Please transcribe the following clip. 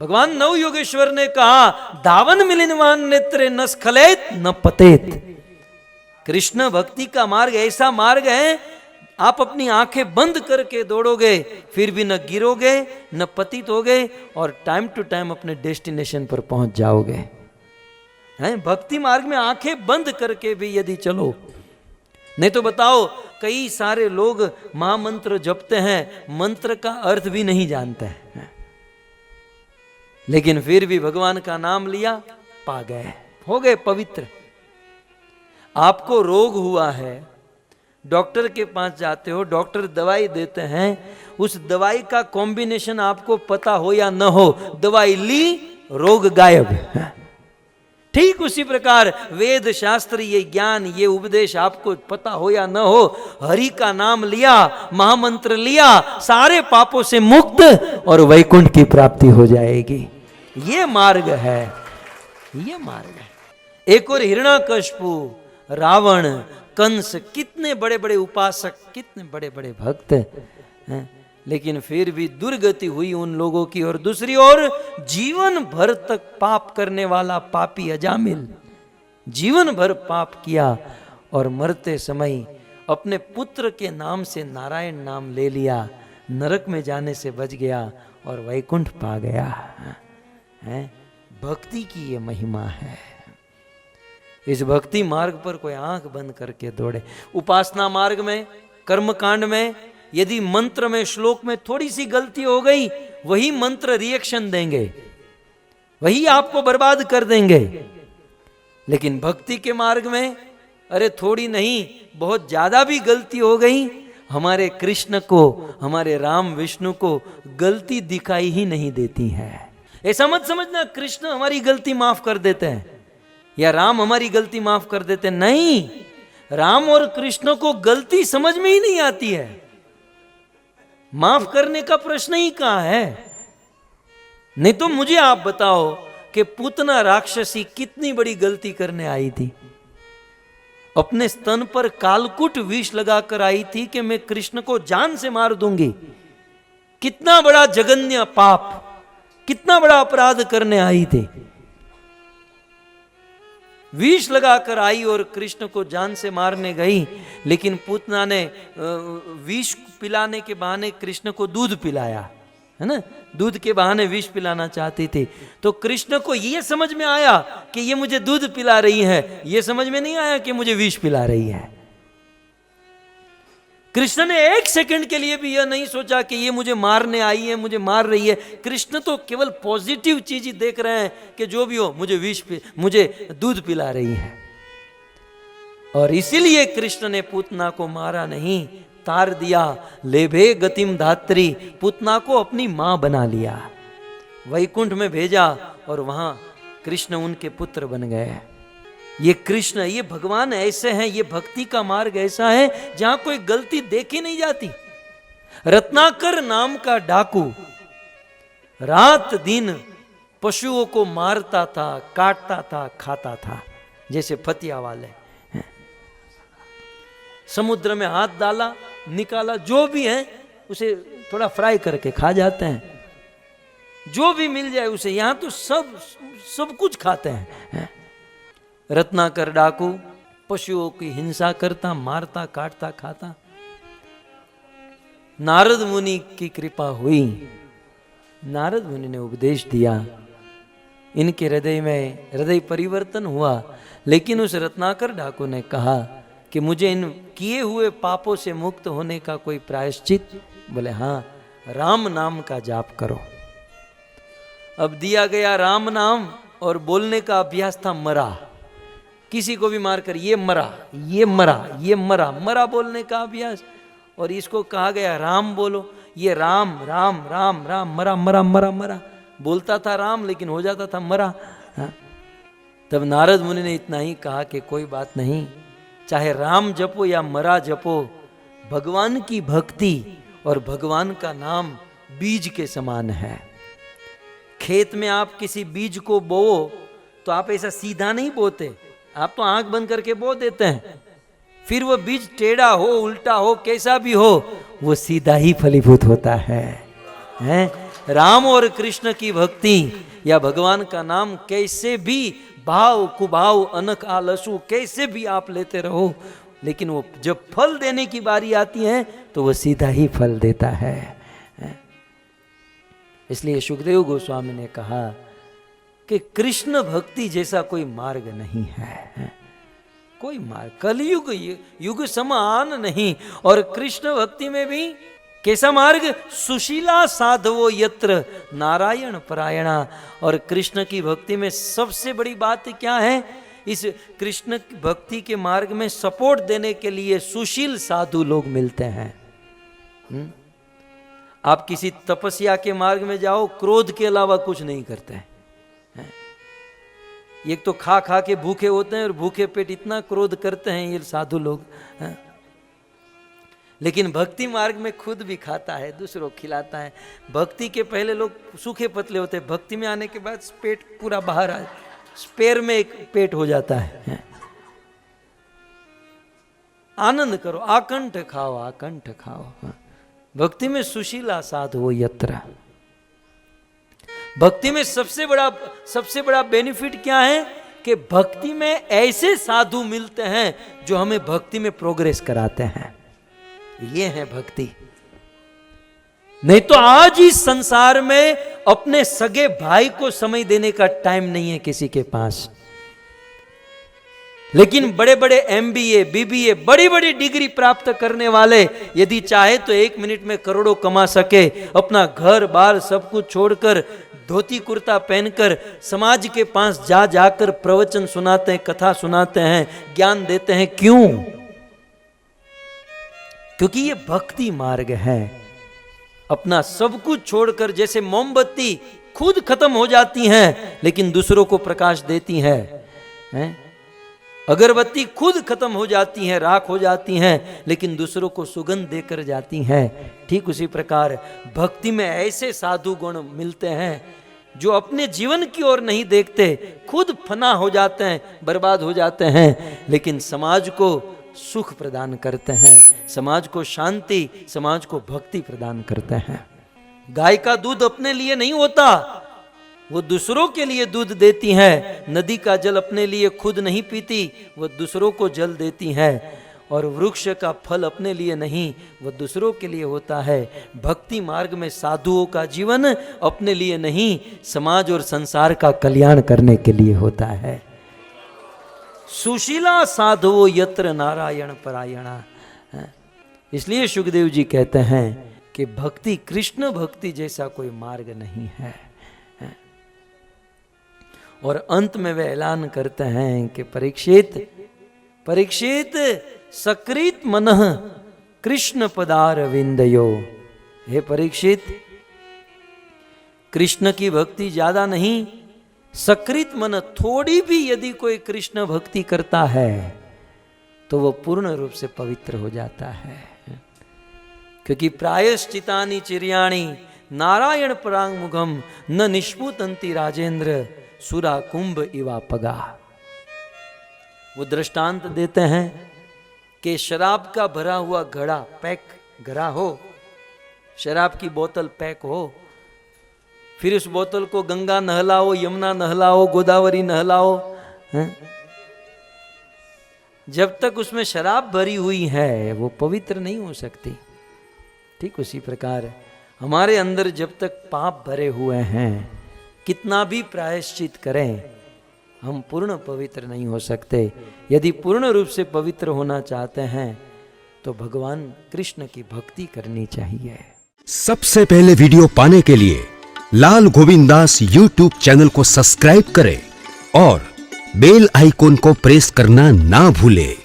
भगवान नव योगेश्वर ने कहा, धावन मिलिनवान नेत्रे न स्खलेत न पतेत। कृष्ण भक्ति का मार्ग ऐसा मार्ग है, आप अपनी आंखें बंद करके दौड़ोगे फिर भी न गिरोगे न पतित होगे और टाइम टू टाइम अपने डेस्टिनेशन पर पहुंच जाओगे। हैं, भक्ति मार्ग में आंखें बंद करके भी यदि चलो, नहीं तो बताओ, कई सारे लोग महामंत्र जपते हैं, मंत्र का अर्थ भी नहीं जानते हैं, लेकिन फिर भी भगवान का नाम लिया, पा गए, हो गए पवित्र। आपको रोग हुआ है, डॉक्टर के पास जाते हो, डॉक्टर दवाई देते हैं, उस दवाई का कॉम्बिनेशन आपको पता हो या न हो, दवाई ली, रोग गायब। ठीक उसी प्रकार वेद शास्त्र, ये ज्ञान, ये उपदेश आपको पता हो या न हो, हरि का नाम लिया, महामंत्र लिया, सारे पापों से मुक्त और वैकुंठ की प्राप्ति हो जाएगी। ये मार्ग है, ये मार्ग है। एक और हिरण्याकश्यपु, रावण, कंस, कितने बड़े बड़े उपासक, कितने बड़े बड़े भक्त हैं, लेकिन फिर भी दुर्गति हुई उन लोगों की। और दूसरी ओर जीवन भर तक पाप करने वाला पापी अजामिल, जीवन भर पाप किया और मरते समय अपने पुत्र के नाम से नारायण नाम ले लिया, नरक में जाने से बच गया और वैकुंठ पा गया। है, भक्ति की ये महिमा है। इस भक्ति मार्ग पर कोई आंख बंद करके दौड़े। उपासना मार्ग में, कर्म कांड में, यदि मंत्र में, श्लोक में थोड़ी सी गलती हो गई, वही मंत्र रिएक्शन देंगे, वही आपको बर्बाद कर देंगे। लेकिन भक्ति के मार्ग में, अरे थोड़ी नहीं, बहुत ज्यादा भी गलती हो गई, हमारे कृष्ण को, हमारे राम विष्णु को गलती दिखाई ही नहीं देती है। ऐसा मत समझना कृष्ण हमारी गलती माफ कर देते हैं या राम हमारी गलती माफ कर देते हैं। नहीं, राम और कृष्ण को गलती समझ में ही नहीं आती है, माफ करने का प्रश्न ही कहां है। नहीं तो मुझे आप बताओ कि पूतना राक्षसी कितनी बड़ी गलती करने आई थी, अपने स्तन पर कालकुट विष लगाकर आई थी कि मैं कृष्ण को जान से मार दूंगी। कितना बड़ा जघन्य पाप, कितना बड़ा अपराध करने आई थी। विष लगाकर आई और कृष्ण को जान से मारने गई, लेकिन पूतना ने विष पिलाने के बहाने कृष्ण को दूध पिलाया, है ना, दूध के बहाने विष पिलाना चाहती थी। तो कृष्ण को यह समझ में आया कि ये मुझे दूध पिला रही है, यह समझ में नहीं आया कि मुझे विष पिला रही है। कृष्ण ने एक सेकंड के लिए भी यह नहीं सोचा कि ये मुझे मारने आई है, मुझे मार रही है। कृष्ण तो केवल पॉजिटिव चीज ही देख रहे हैं कि जो भी हो मुझे दूध पिला रही है। और इसीलिए कृष्ण ने पूतना को मारा नहीं, तार दिया। लेभे गतिम धात्री, पूतना को अपनी मां बना लिया, वैकुंठ में भेजा और वहां कृष्ण उनके पुत्र बन गए। ये कृष्ण, ये भगवान ऐसे हैं, ये भक्ति का मार्ग ऐसा है जहां कोई गलती देखी नहीं जाती। रत्नाकर नाम का डाकू रात दिन पशुओं को मारता था, काटता था, खाता था, जैसे फतिया वाले। समुद्र में हाथ डाला, निकाला, जो भी है उसे थोड़ा फ्राई करके खा जाते हैं, जो भी मिल जाए उसे। यहां तो सब कुछ खाते हैं। रत्नाकर डाकू पशुओं की हिंसा करता, मारता, काटता, खाता। नारद मुनि की कृपा हुई, नारद मुनि ने उपदेश दिया, इनके हृदय में हृदय परिवर्तन हुआ। लेकिन उस रत्नाकर डाकू ने कहा कि मुझे इन किए हुए पापों से मुक्त होने का कोई प्रायश्चित? बोले हाँ, राम नाम का जाप करो। अब दिया गया राम नाम और बोलने का अभ्यास था मरा। किसी को भी मारकर ये मरा, ये मरा, ये मरा, मरा बोलने का अभ्यास। और इसको कहा गया राम बोलो, ये राम राम राम राम, मरा मरा मरा मरा। बोलता था राम लेकिन हो जाता था मरा। हाँ? तब नारद मुनि ने इतना ही कहा कि कोई बात नहीं, चाहे राम जपो या मरा जपो, भगवान की भक्ति और भगवान का नाम बीज के समान है। खेत में आप किसी बीज को बोओ तो आप ऐसा सीधा नहीं बोते, आप तो आंख बंद करके बो देते हैं। फिर वो बीज टेढ़ा हो, उल्टा हो, कैसा भी हो, वो सीधा ही फलीभूत होता है। राम और कृष्ण की भक्ति या भगवान का नाम कैसे भी भाव कुभाव अनक आलसु कैसे भी आप लेते रहो, लेकिन वो जब फल देने की बारी आती है तो वो सीधा ही फल देता है। इसलिए सुखदेव गोस्वामी ने कहा कि कृष्ण भक्ति जैसा कोई मार्ग नहीं है, कोई मार्ग, कलयुग युग समान नहीं। और कृष्ण भक्ति में भी कैसा मार्ग, सुशीला साधवो यत्र नारायण परायणा। और कृष्ण की भक्ति में सबसे बड़ी बात क्या है, इस कृष्ण भक्ति के मार्ग में सपोर्ट देने के लिए सुशील साधु लोग मिलते हैं। आप किसी तपस्या के मार्ग में जाओ, क्रोध के अलावा कुछ नहीं करते हैं। एक तो खा खा के भूखे होते हैं और भूखे पेट इतना क्रोध करते हैं ये साधु लोग, लेकिन भक्ति मार्ग में खुद भी खाता है, दूसरों को खिलाता है। भक्ति के पहले लोग सूखे पतले होते हैं, भक्ति में आने के बाद पेट पूरा बाहर आ, स्पेयर में एक पेट हो जाता है। आनंद करो, आकंठ खाओ, आकंठ खाओ। भक्ति में सुशीला साधु यत्र। भक्ति में सबसे बड़ा बेनिफिट क्या है कि भक्ति में ऐसे साधु मिलते हैं जो हमें भक्ति में प्रोग्रेस कराते हैं। ये है भक्ति। नहीं तो आज इस संसार में अपने सगे भाई को समय देने का टाइम नहीं है किसी के पास, लेकिन बड़े बड़े एमबीए बीबीए बड़ी बड़ी डिग्री प्राप्त करने वाले यदि चाहे तो 1 मिनट में करोड़ों कमा सके, अपना घर बार सब कुछ छोड़कर धोती कुर्ता पहनकर समाज के पास जा जाकर प्रवचन सुनाते हैं, कथा सुनाते हैं, ज्ञान देते हैं। क्यों? क्योंकि ये भक्ति मार्ग है। अपना सब कुछ छोड़कर, जैसे मोमबत्ती खुद खत्म हो जाती हैं लेकिन दूसरों को प्रकाश देती हैं, अगरबत्ती खुद खत्म हो जाती हैं, राख हो जाती हैं, लेकिन दूसरों को सुगंध देकर जाती हैं। ठीक उसी प्रकार भक्ति में ऐसे साधु गुण मिलते हैं जो अपने जीवन की ओर नहीं देखते, खुद फना हो जाते हैं, बर्बाद हो जाते हैं, लेकिन समाज को सुख प्रदान करते हैं, समाज को शांति, समाज को भक्ति प्रदान करते हैं। गाय का दूध अपने लिए नहीं होता, वो दूसरों के लिए दूध देती है। नदी का जल अपने लिए खुद नहीं पीती, वो दूसरों को जल देती है। और वृक्ष का फल अपने लिए नहीं, वो दूसरों के लिए होता है। भक्ति मार्ग में साधुओं का जीवन अपने लिए नहीं, समाज और संसार का कल्याण करने के लिए होता है। सुशीला साधुओं यत्र नारायण परायणा। इसलिए सुखदेव जी कहते हैं कि भक्ति, कृष्ण भक्ति जैसा कोई मार्ग नहीं है। और अंत में वे ऐलान करते हैं कि परीक्षित सकृत मनः कृष्ण पदार विंदयो। हे परीक्षित, कृष्ण की भक्ति ज्यादा नहीं, सकृत मन, थोड़ी भी यदि कोई कृष्ण भक्ति करता है तो वो पूर्ण रूप से पवित्र हो जाता है। क्योंकि प्रायश्चितानि चिर्याणि नारायण परांगमुखम न निष्पुतंति राजेंद्र सुरा कुंभ इवा पगा। वो दृष्टांत देते हैं कि शराब का भरा हुआ घड़ा घड़ा हो, शराब की बोतल पैक हो, फिर उस बोतल को गंगा नहलाओ, यमुना नहलाओ, गोदावरी नहलाओ, जब तक उसमें शराब भरी हुई है वो पवित्र नहीं हो सकती। ठीक उसी प्रकार हमारे अंदर जब तक पाप भरे हुए हैं, कितना भी प्रायश्चित करें, हम पूर्ण पवित्र नहीं हो सकते। यदि पूर्ण रूप से पवित्र होना चाहते हैं तो भगवान कृष्ण की भक्ति करनी चाहिए। सबसे पहले वीडियो पाने के लिए लाल गोविंदास YouTube चैनल को सब्सक्राइब करें और बेल आइकॉन को प्रेस करना ना भूलें।